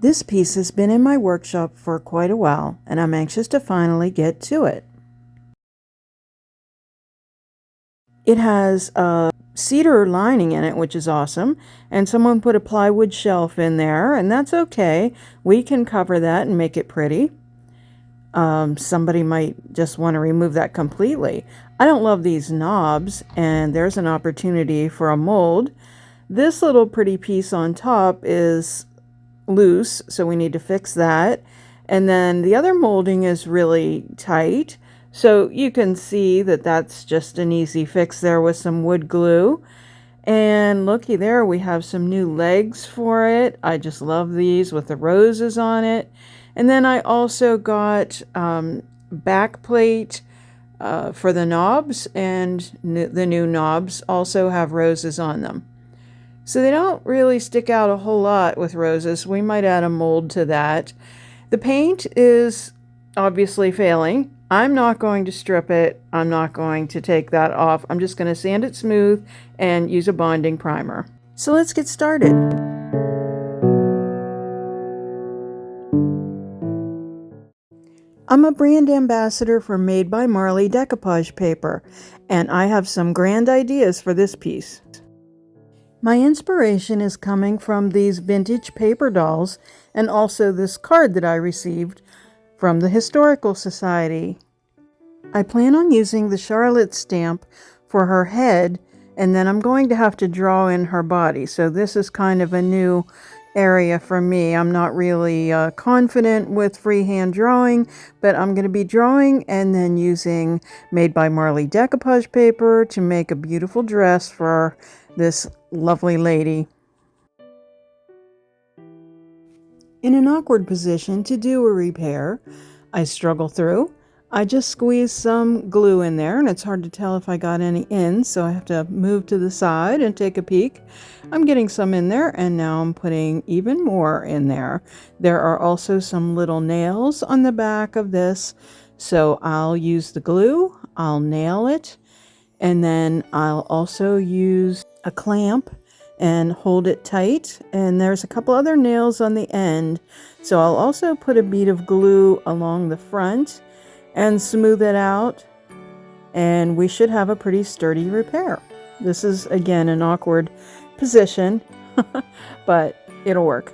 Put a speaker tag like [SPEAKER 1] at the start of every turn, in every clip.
[SPEAKER 1] This piece has been in my workshop for quite a while, and I'm anxious to finally get to it. It has a cedar lining in it, which is awesome, and someone put a plywood shelf in there, and that's okay. We can cover that and make it pretty. Somebody might just want to remove that completely. I don't love these knobs, and there's an opportunity for a mold. This little pretty piece on top is loose, so we need to fix that. And then the other molding is really tight, so you can see that that's just an easy fix there with some wood glue. And looky there, we have some new legs for it. I just love these with the roses on it. And then I also got back plate for the knobs, and the new knobs also have roses on them. So they don't really stick out a whole lot with roses. We might add a mold to that. The paint is obviously failing. I'm not going to strip it. I'm not going to take that off. I'm just going to sand it smooth and use a bonding primer. So let's get started. I'm a brand ambassador for Made by Marley Decoupage Paper, and I have some grand ideas for this piece. My inspiration is coming from these vintage paper dolls and also this card that I received from the Historical Society. I plan on using the Charlotte stamp for her head, and then I'm going to have to draw in her body. So this is kind of a new area for me. I'm not really confident with freehand drawing, but I'm going to be drawing and then using Made by Marley decoupage paper to make a beautiful dress for this lovely lady. In an awkward position to do a repair, I struggle through. I just squeezed some glue in there, and it's hard to tell if I got any in, so I have to move to the side and take a peek. I'm getting some in there, and now I'm putting even more in there. There are also some little nails on the back of this, so I'll use the glue, I'll nail it, and then I'll also use a clamp and hold it tight. And there's a couple other nails on the end, so I'll also put a bead of glue along the front and smooth it out, and we should have a pretty sturdy repair. This is again an awkward position, but it'll work.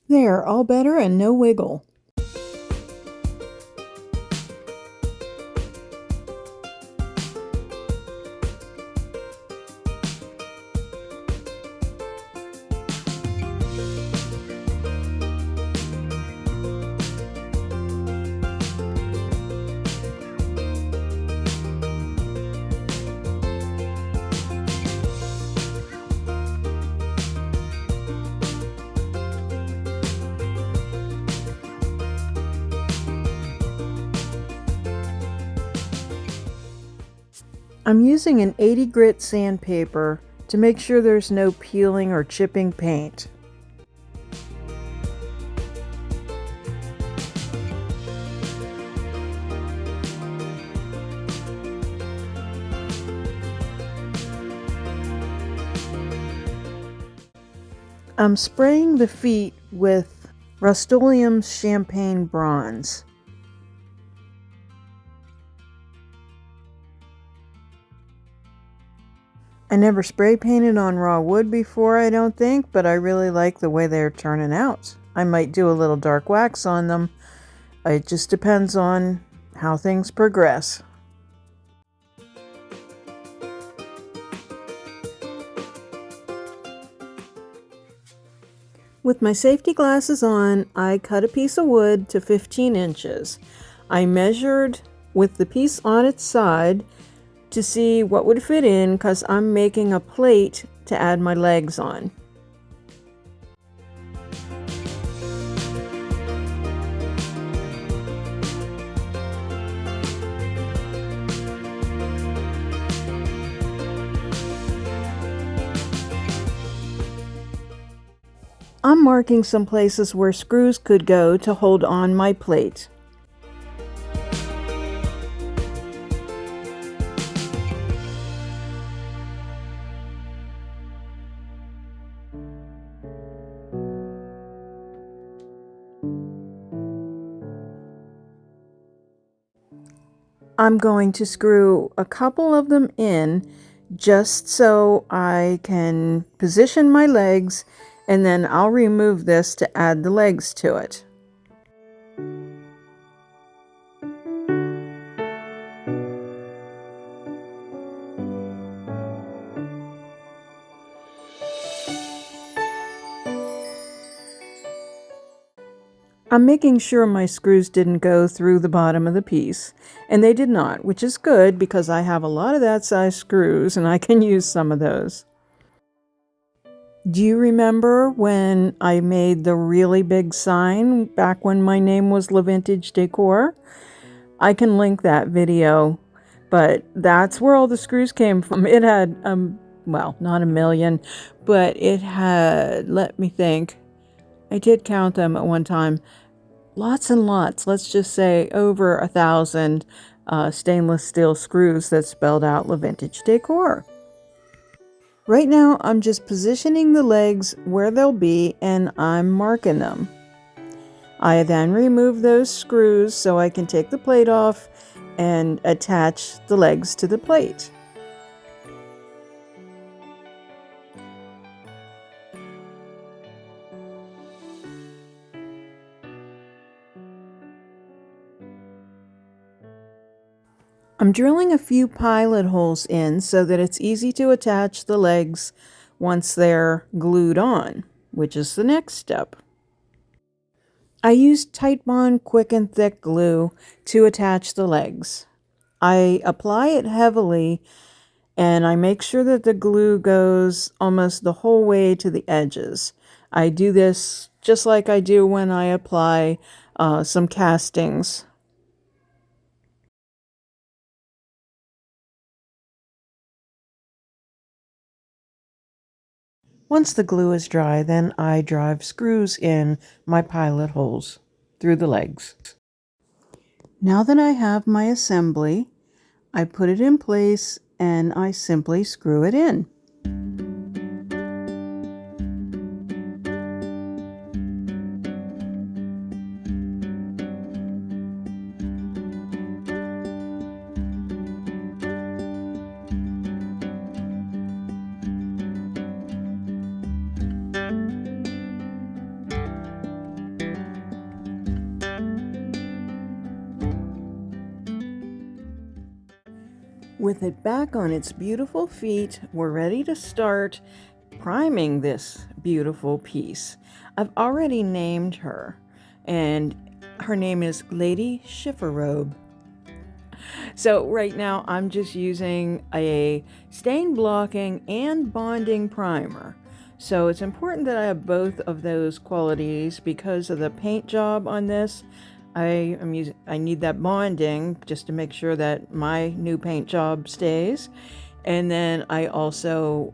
[SPEAKER 1] There, all better and no wiggle. I'm using an 80 grit sandpaper to make sure there's no peeling or chipping paint. I'm spraying the feet with Rust-Oleum's Champagne Bronze. I never spray painted on raw wood before, I don't think, but I really like the way they're turning out. I might do a little dark wax on them. It just depends on how things progress. With my safety glasses on, I cut a piece of wood to 15 inches. I measured with the piece on its side to see what would fit in, because I'm making a plate to add my legs on. I'm marking some places where screws could go to hold on my plate. I'm going to screw a couple of them in just so I can position my legs, and then I'll remove this to add the legs to it. I'm making sure my screws didn't go through the bottom of the piece, and they did not, which is good because I have a lot of that size screws and I can use some of those. Do you remember when I made the really big sign back when my name was Le Vintage Decor? I can link that video, but that's where all the screws came from. It had, well, not a million, but it had, let me think, I did count them at one time. Lots and lots, let's just say over 1,000 stainless steel screws that spelled out Le Vintage Decor. Right now, I'm just positioning the legs where they'll be and I'm marking them. I then remove those screws so I can take the plate off and attach the legs to the plate. I'm drilling a few pilot holes in so that it's easy to attach the legs once they're glued on, which is the next step. I used Titebond Quick and Thick glue to attach the legs. I apply it heavily and I make sure that the glue goes almost the whole way to the edges. I do this just like I do when I apply some castings. Once the glue is dry, then I drive screws in my pilot holes through the legs. Now that I have my assembly, I put it in place and I simply screw it in. With it back on its beautiful feet, we're ready to start priming this beautiful piece. I've already named her, and her name is Lady Chiffarobe. So right now I'm just using a stain blocking and bonding primer. So it's important that I have both of those qualities because of the paint job on this. I need that bonding just to make sure that my new paint job stays. And then I also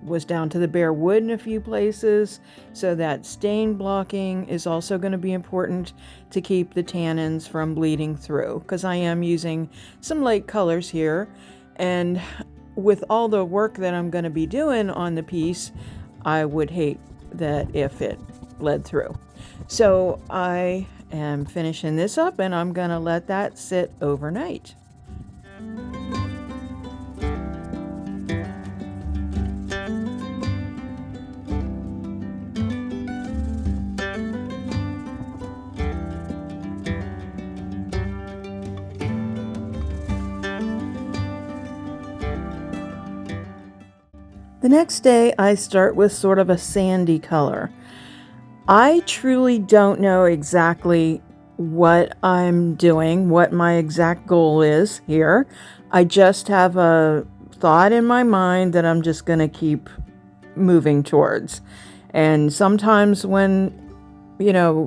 [SPEAKER 1] was down to the bare wood in a few places, so that stain blocking is also going to be important to keep the tannins from bleeding through, because I am using some light colors here, and with all the work that I'm going to be doing on the piece, I would hate that if it bled through. So I am finishing this up and I'm going to let that sit overnight. The next day I start with sort of a sandy color. I truly don't know exactly what I'm doing, what my exact goal is here. I just have a thought in my mind that I'm just going to keep moving towards. And sometimes when,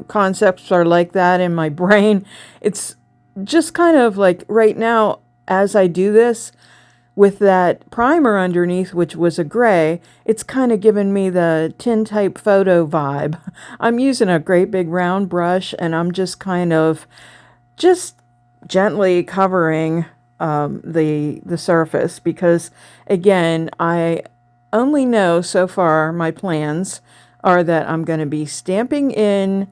[SPEAKER 1] concepts are like that in my brain, it's just kind of like right now, as I do this, with that primer underneath, which was a gray, it's kind of given me the tintype photo vibe. I'm using a great big round brush, and I'm just kind of just gently covering the surface, because again, I only know so far my plans are that I'm going to be stamping in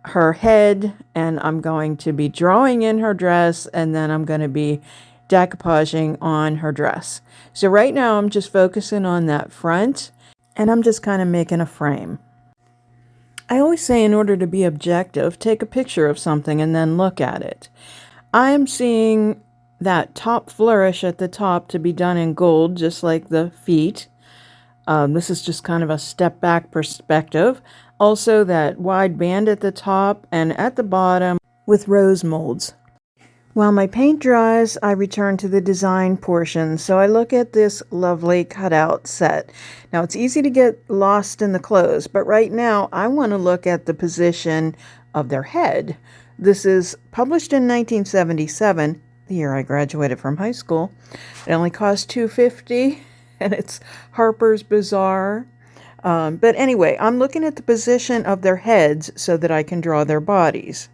[SPEAKER 1] her head, and I'm going to be drawing in her dress, and then I'm going to be decoupaging on her dress. So right now I'm just focusing on that front, and I'm just kind of making a frame. I always say, in order to be objective, take a picture of something and then look at it. I'm seeing that top flourish at the top to be done in gold, just like the feet. This is just kind of a step back perspective. Also, that wide band at the top and at the bottom with rose molds. While my paint dries, I return to the design portion. So I look at this lovely cutout set. Now, it's easy to get lost in the clothes, but right now I want to look at the position of their head. This is published in 1977, the year I graduated from high school. It only cost $2.50, and it's Harper's Bazaar. But anyway, I'm looking at the position of their heads so that I can draw their bodies.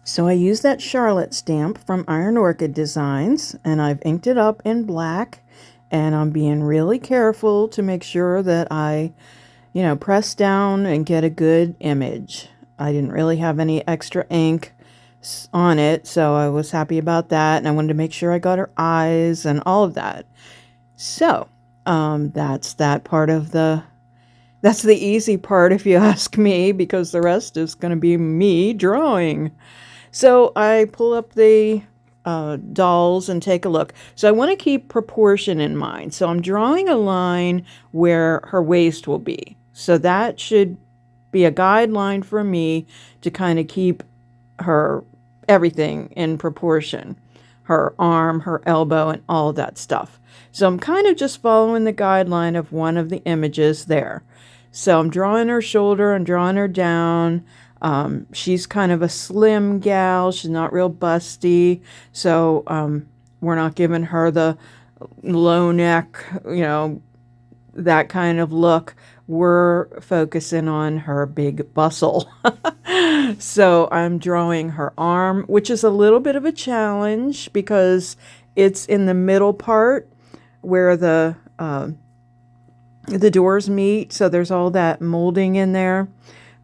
[SPEAKER 1] So I use that Charlotte stamp from Iron Orchid Designs, and I've inked it up in black, and I'm being really careful to make sure that I, press down and get a good image. I didn't really have any extra ink on it, so I was happy about that, and I wanted to make sure I got her eyes and all of that. So that's that part of that's the easy part, if you ask me, because the rest is going to be me drawing. So I pull up the dolls and take a look. So I want to keep proportion in mind. So I'm drawing a line where her waist will be. So that should be a guideline for me to kind of keep her everything in proportion. Her arm, her elbow, and all that stuff. So I'm kind of just following the guideline of one of the images there. So I'm drawing her shoulder and drawing her down. She's kind of a slim gal. She's not real busty. So we're not giving her the low neck, that kind of look. We're focusing on her big bustle. So I'm drawing her arm, which is a little bit of a challenge because it's in the middle part where the doors meet. So there's all that molding in there,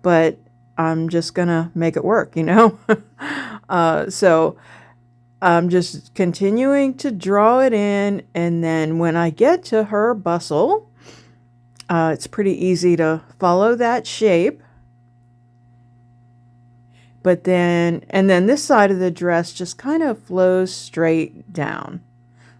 [SPEAKER 1] but I'm just gonna make it work, So I'm just continuing to draw it in, and then when I get to her bustle, it's pretty easy to follow that shape. But then this side of the dress just kind of flows straight down.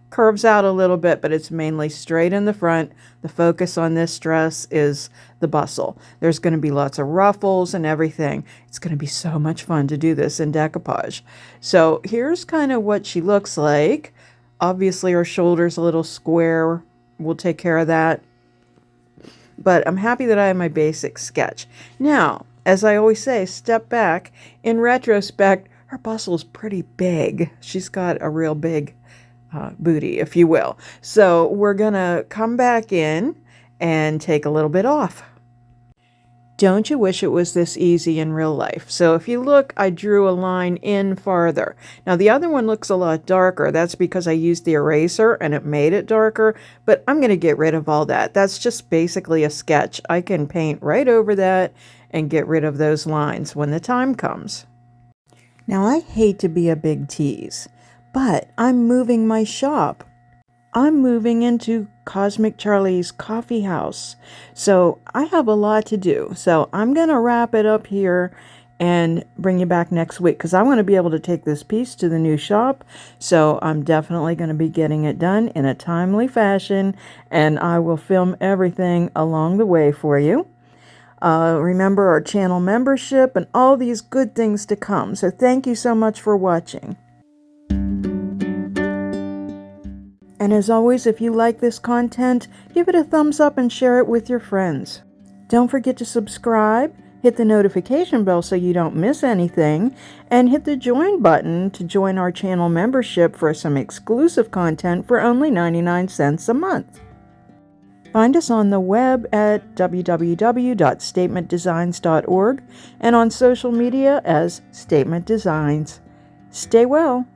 [SPEAKER 1] Curves out a little bit, but it's mainly straight in the front. The focus on this dress is the bustle. There's going to be lots of ruffles and everything. It's going to be so much fun to do this in decoupage. So here's kind of what she looks like. Obviously her shoulder's a little square. We'll take care of that. But I'm happy that I have my basic sketch. Now, as I always say, step back. In retrospect, her bustle's pretty big. She's got a real big booty, if you will. So we're gonna come back in and take a little bit off. Don't you wish it was this easy in real life? So if you look, I drew a line in farther. Now the other one looks a lot darker. That's because I used the eraser and it made it darker, but I'm going to get rid of all that. That's just basically a sketch. I can paint right over that and get rid of those lines when the time comes. Now I hate to be a big tease, but I'm moving my shop. I'm moving into Cosmic Charlie's coffee house. So I have a lot to do. So I'm going to wrap it up here and bring you back next week because I want to be able to take this piece to the new shop. So I'm definitely going to be getting it done in a timely fashion, and I will film everything along the way for you. Remember our channel membership and all these good things to come. So thank you so much for watching. And as always, if you like this content, give it a thumbs up and share it with your friends. Don't forget to subscribe, hit Hit the notification bell so you don't miss anything, and hit the join button to join our channel membership for some exclusive content for only 99 cents a month. Find us on the web at www.statementdesigns.org and on social media as Statement Designs. Stay well.